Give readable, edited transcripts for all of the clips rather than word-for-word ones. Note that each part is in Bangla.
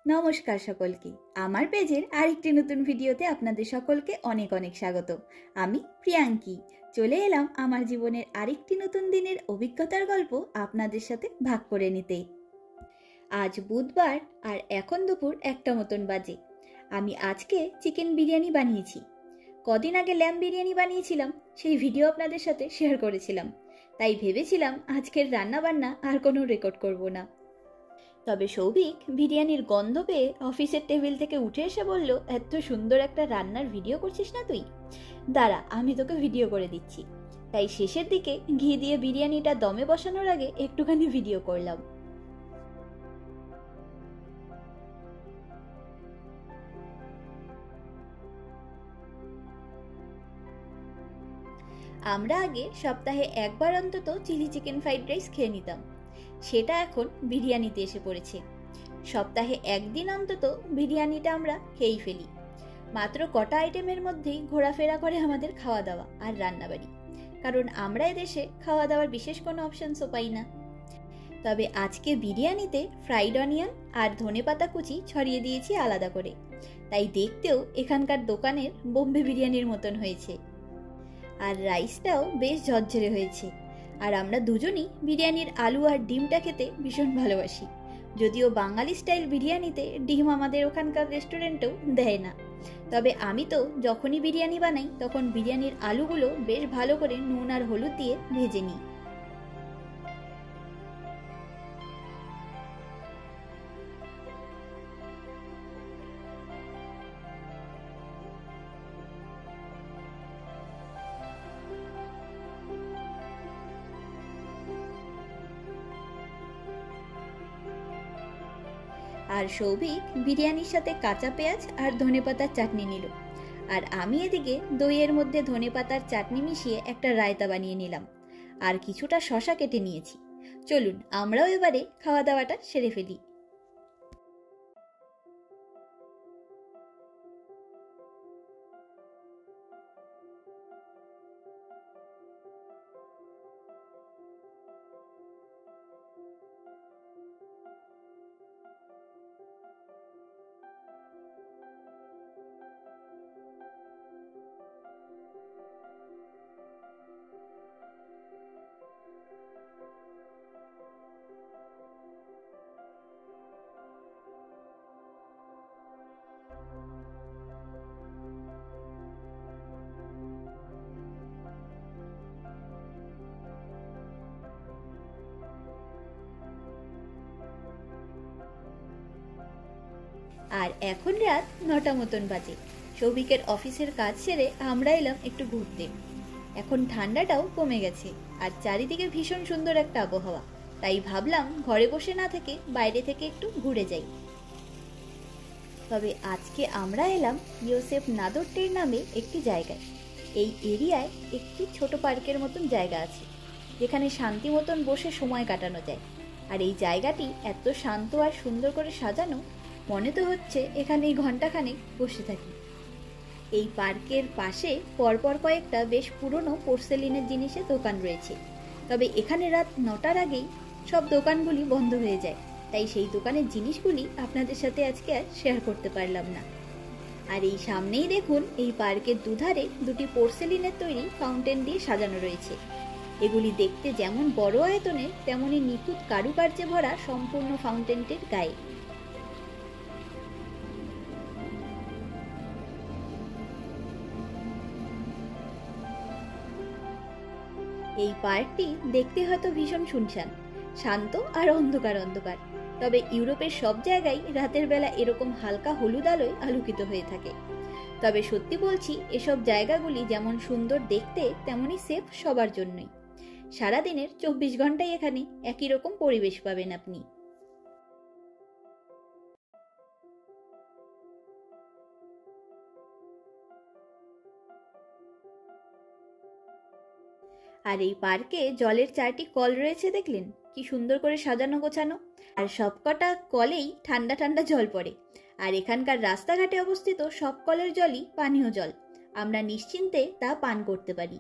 নমস্কার সকলকে। আমার পেজের আরেকটি নতুন ভিডিওতে আপনাদের সকলকে অনেক অনেক স্বাগত। আমি প্রিয়াঙ্কি চলে এলাম আমার জীবনের আরেকটি নতুন দিনের অভিজ্ঞতার গল্প আপনাদের সাথে ভাগ করে নিতে। আজ বুধবার আর এখন দুপুর 1টা মতন বাজে। আমি আজকে চিকেন বিরিয়ানি বানিয়েছি। কদিন আগে ল্যাম্ব বিরিয়ানি বানিয়েছিলাম, সেই ভিডিও আপনাদের সাথে শেয়ার করেছিলাম। তাই ভেবেছিলাম আজকের রান্নাবান্না আর কোনো রেকর্ড করব না। তবে সৌভিক বিরিয়ানির গন্ধ পেয়ে অফিসের টেবিল থেকে উঠে এসে বলল, এত সুন্দর একটা রান্নার ভিডিও করছিস না তুই, দাঁড়া আমি তোকে ভিডিও করে দিচ্ছি। তাই শেষের দিকে ঘি দিয়ে বিরিয়ানিটা দমে বসানোর আগে একটুখানি ভিডিও করলাম। আমরা আগে সপ্তাহে একবার অন্তত চিলি চিকেন ফ্রাইড রাইস খেয়ে নিতাম, সেটা এখন বিরিয়ানিতে এসে পড়েছে। সপ্তাহে একদিন অন্তত বিরিয়ানিটা আমরা খেয়েই ফেলি। মাত্র কটা আইটেমের মধ্যেই ঘোরাফেরা করে আমাদের খাওয়া দাওয়া আর রান্নাবাড়ি, কারণ আমরা এদেশে খাওয়া দাওয়ার বিশেষ কোনো অপশানসও পাই না। তবে আজকে বিরিয়ানিতে ফ্রাইড অনিয়ন আর ধনেপাতা কুচি ছড়িয়ে দিয়েছি আলাদা করে, তাই দেখতেও এখানকার দোকানের বোম্বে বিরিয়ানির মতন হয়েছে। আর রাইসটাও বেশ ঝরঝরে হয়েছে। আর আমরা দুজনই বিরিয়ানির আলু আর ডিমটা খেতে ভীষণ ভালোবাসি, যদিও বাঙালি স্টাইল বিরিয়ানিতে ডিম আমাদের ওখানকার রেস্টুরেন্টেও দেয় না। তবে আমি তো যখনই বিরিয়ানি বানাই তখন বিরিয়ানির আলুগুলো বেশ ভালো করে নুন আর হলুদ দিয়ে ভেজে নিই। আর সৌভিক বিরিয়ানির সাথে কাঁচা পেঁয়াজ আর ধনেপাতার চাটনি নিল, আর আমি এদিকে দইয়ের মধ্যে ধনেপাতার চাটনি মিশিয়ে একটা রায়তা বানিয়ে নিলাম, আর কিছুটা শসা কেটে নিয়েছি। চলুন আমরাও এবারে খাওয়া দাওয়াটা সেরে ফেলি। আর এখন রাত 9টা মতন বাজে। সৌভিকের অফিসের কাজ সেরে আমরা এলাম একটু ঘুরতে। এখন ঠান্ডাটাও কমে গেছে আর চারিদিকে ভীষণ সুন্দর একটা আবহাওয়া, তাই ভাবলাম ঘরে বসে না থেকে বাইরে থেকে একটু ঘুরে যাই। তবে আজকে আমরা এলাম ইয়োসেফ নাদরটের নামে একটি জায়গায়। এই এরিয়ায় একটি ছোট পার্কের মতন জায়গা আছে, যেখানে শান্তি মতন বসে সময় কাটানো যায়। আর এই জায়গাটি এত শান্ত আর সুন্দর করে সাজানো, মনে তো হচ্ছে এখানেই ঘন্টাখানেক বসে থাকি। এই পার্কের পাশে পরপর কয়েকটা বেশ পুরনো পোর্সেলিনের জিনিসের দোকান রয়েছে। তবে এখানে রাত 9টার আগেই সব দোকানগুলি বন্ধ হয়ে যায়, তাই সেই দোকানের জিনিসগুলি আপনাদের সাথে আজকে আর শেয়ার করতে পারলাম না। আর এই সামনেই দেখুন, এই পার্কের দুধারে দুটি পোর্সেলিনের তৈরি ফাউন্টেন দিয়ে সাজানো রয়েছে। এগুলি দেখতে যেমন বড় আয়তনের, তেমনি নিখুঁত কারুকার্যে ভরা সম্পূর্ণ ফাউন্টেনটির গায়ে। এই পার্কটি দেখতে হয়তো ভীষণ শুনশান, শান্ত আর অন্ধকার অন্ধকার। তবে ইউরোপের সব জায়গায় রাতের বেলা এরকম হালকা হলুদ আলোয় আলোকিত হয়ে থাকে। তবে সত্যি বলছি, এসব জায়গাগুলি যেমন সুন্দর দেখতে তেমনই সেফ সবার জন্যই। সারাদিনের 24 ঘন্টাই এখানে একই রকম পরিবেশ পাবেন আপনি। আর এই পার্কে জলের 4টি কল রয়েছে, দেখলেন কি সুন্দর করে সাজানো গোছানো। আর সবকটা কলেই ঠান্ডা ঠান্ডা জল পড়ে। আর এখানকার রাস্তাঘাটে অবস্থিত সব কলের জলই পানীয় জল, আমরা নিশ্চিন্তে তা পান করতে পারি।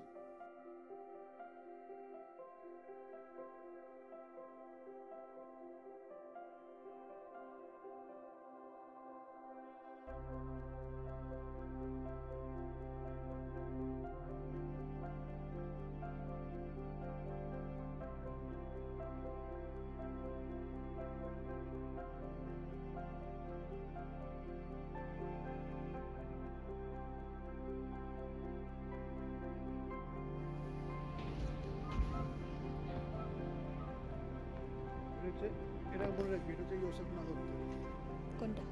এটা বলে রাখবি, এটা হচ্ছে ইয়োসেফ নগর। কোনটা?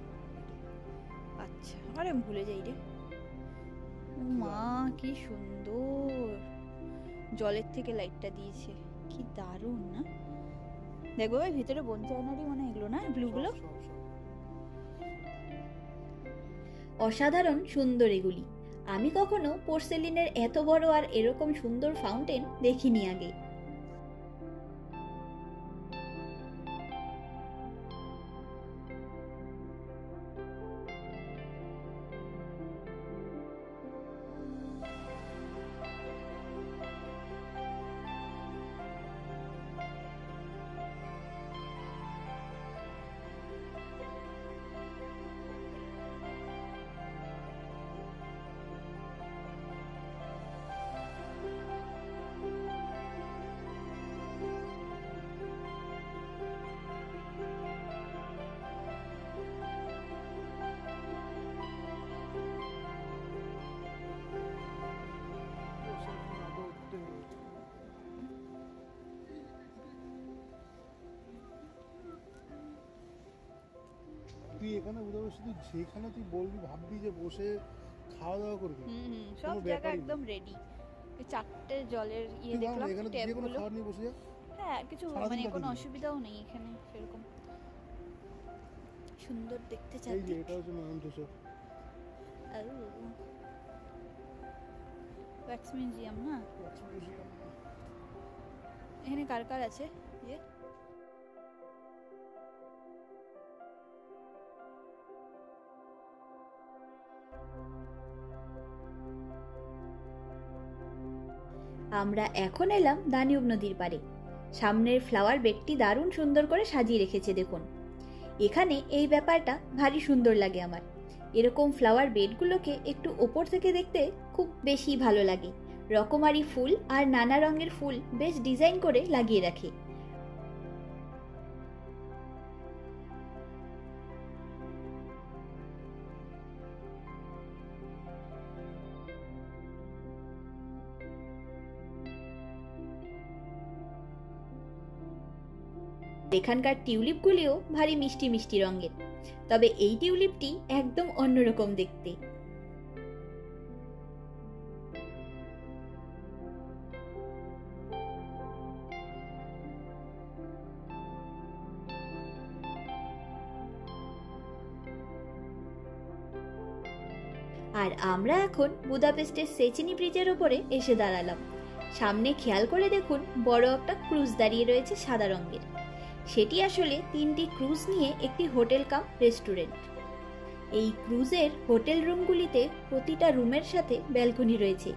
আচ্ছা, আরে আমি ভুলে যাই রে। ও মা, কি সুন্দর! জলের থেকে লাইটটা দিয়েছে, কি দারুণ না? দেখো ভাই, ভিতরে বনচায়নারই মনে এগুলো না, ব্লুগুলো অসাধারণ সুন্দর এগুলি। আমি কখনো পোর্সেলিনের এত বড় আর এরকম সুন্দর ফাউন্টেন দেখিনি আগে। তুই এখানে বুঝাবে, শুধু যেখানে তুই বলবি ভাববি যে বসে খাওয়া দাওয়া করবি, সব জায়গা একদম রেডি। এই চারটে জলের ইয়ে দেখলাম, ট্যাপগুলো। খাওয়ার নিয়ে বসে যা। হ্যাঁ, কিছু মানে কোনো অসুবিধাও নেই এখানে সেরকম। সুন্দর দেখতে চাই। এই যে এটা হচ্ছে মহেন্দ্রসর ওয়্যাক্স মিউজিয়াম না? এখানে কার কার আছে? যে আমরা এখন এলাম দানিউব নদীর পাড়ে। সামনের ফ্লাওয়ার বেডটি দারুণ সুন্দর করে সাজিয়ে রেখেছে দেখুন। এখানে এই ব্যাপারটা ভারী সুন্দর লাগে আমার। এরকম ফ্লাওয়ার বেডগুলোকে একটু ওপর থেকে দেখতে খুব বেশি ভালো লাগে। রকমারি ফুল আর নানা রঙের ফুল বেশ ডিজাইন করে লাগিয়ে রাখে। এখানকার টিউলিপগুলিও ভারী মিষ্টি মিষ্টি রঙের, তবে এই টিউলিপটি একদম অন্যরকম দেখতে। আর আমরা এখন বুদাপেস্টের সেচিনি ব্রিজের ওপরে এসে দাঁড়ালাম। সামনে খেয়াল করে দেখুন, বড় একটা ক্রুজ দাঁড়িয়ে রয়েছে সাদা রঙের। সেটি আসলে 3টি ক্রুজ নিয়ে একটি হোটেল কাম রেস্টুরেন্ট। এই ক্রুজের হোটেল রুমগুলিতে প্রতিটা রুমের সাথে ব্যালকনি রয়েছে।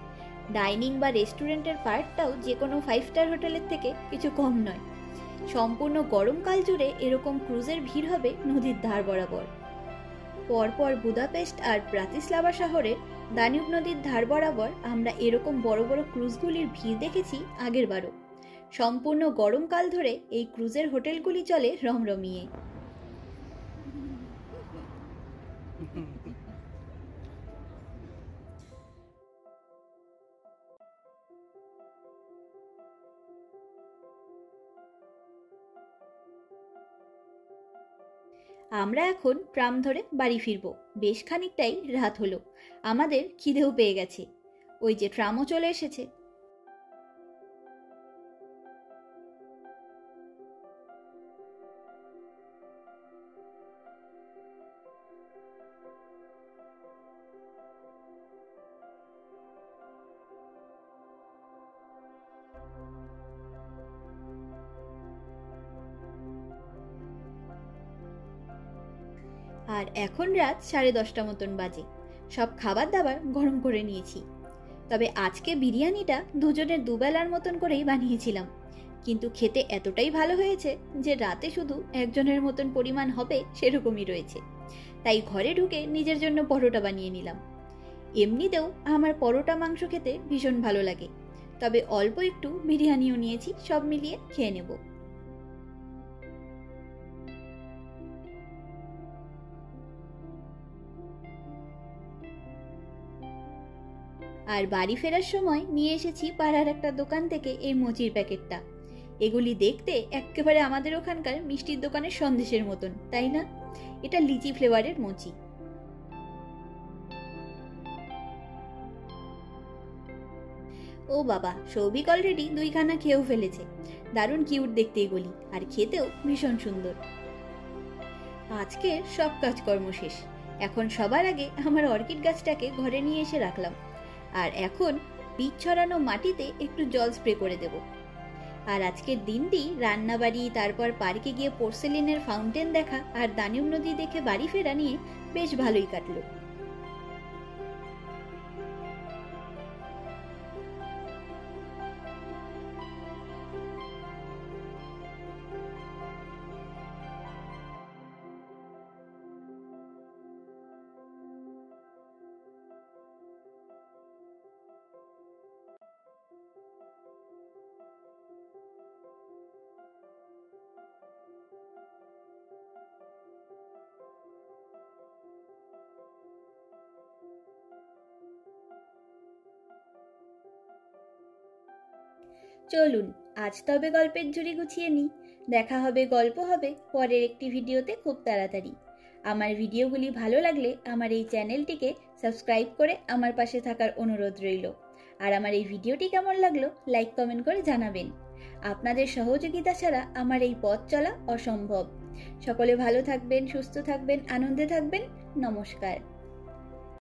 ডাইনিং বা রেস্টুরেন্টের পার্টটাও যে কোনো 5 স্টার হোটেলের থেকে কিছু কম নয়। সম্পূর্ণ গরমকাল জুড়ে এরকম ক্রুজের ভিড় হবে নদীর ধার বরাবর। পরপর বুদাপেস্ট আর ব্রাতিস্লাভা শহরের দানিউব নদীর ধার বরাবর আমরা এরকম বড় বড় ক্রুজগুলির ভিড় দেখেছি আগেরবারও। সম্পূর্ণ গরমকাল ধরে এই ক্রুজের হোটেলগুলি চলে রমরমিয়ে। আমরা এখন ট্রাম ধরে বাড়ি ফিরবো। বেশ খানিকটাই রাত হলো, আমাদের খিদেও পেয়ে গেছে। ওই যে ট্রামও চলে এসেছে। আর এখন রাত 10:30 মতন বাজে। সব খাবার দাবার গরম করে নিয়েছি। তবে আজকে বিরিয়ানিটা দুজনের দুবেলার মতন করেই বানিয়েছিলাম, কিন্তু খেতে এতটাই ভালো হয়েছে যে রাতে শুধু একজনের মতন পরিমাণ হবে সেরকমই রয়েছে। তাই ঘরে ঢুকে নিজের জন্য পরোটা বানিয়ে নিলাম। এমনিতেও আমার পরোটা মাংস খেতে ভীষণ ভালো লাগে, তবে অল্প একটু বিরিয়ানিও নিয়েছি, সব মিলিয়ে খেয়ে নেব। আর বাড়ি ফেরার সময় নিয়ে এসেছি পাড়ার একটা দোকান থেকে এই মোচির প্যাকেটটা। এগুলি দেখতে একেবারে আমাদের ওখানকার মিষ্টির দোকানের সন্দেশের মতন, তাই না? এটা লিচি ফ্লেভারের মোচি। ও বাবা, সৌভিক অলরেডি 2খানা খেয়েও ফেলেছে। দারুণ কিউট দেখতে এগুলি, আর খেতেও ভীষণ সুন্দর। আজকে সব কাজকর্ম শেষ। এখন সবার আগে আমার অর্কিড গাছটাকে ঘরে নিয়ে এসে রাখলাম, আর এখন বীজ ছড়ানো মাটিতে একটু জল স্প্রে করে দেব। আর আজকের দিনটি রান্নাবাড়ি, তারপর পার্কে গিয়ে পোর্সেলিনের ফাউন্টেন দেখা আর দানিব নদী দেখে বাড়ি ফেরা নিয়ে বেশ ভালোই কাটলো। চলুন আজ তবে গল্পের ঝুড়ি গুছিয়ে নিই। দেখা হবে, গল্প হবে পরের একটি ভিডিওতে খুব তাড়াতাড়ি। আমার ভিডিওগুলি ভালো লাগলে আমার এই চ্যানেলটিকে সাবস্ক্রাইব করে আমার পাশে থাকার অনুরোধ রইল। আর আমার এই ভিডিওটি কেমন লাগলো লাইক কমেন্ট করে জানাবেন। আপনাদের সহযোগিতা ছাড়া আমার এই পথ চলা অসম্ভব। সকলে ভালো থাকবেন, সুস্থ থাকবেন, আনন্দে থাকবেন। নমস্কার।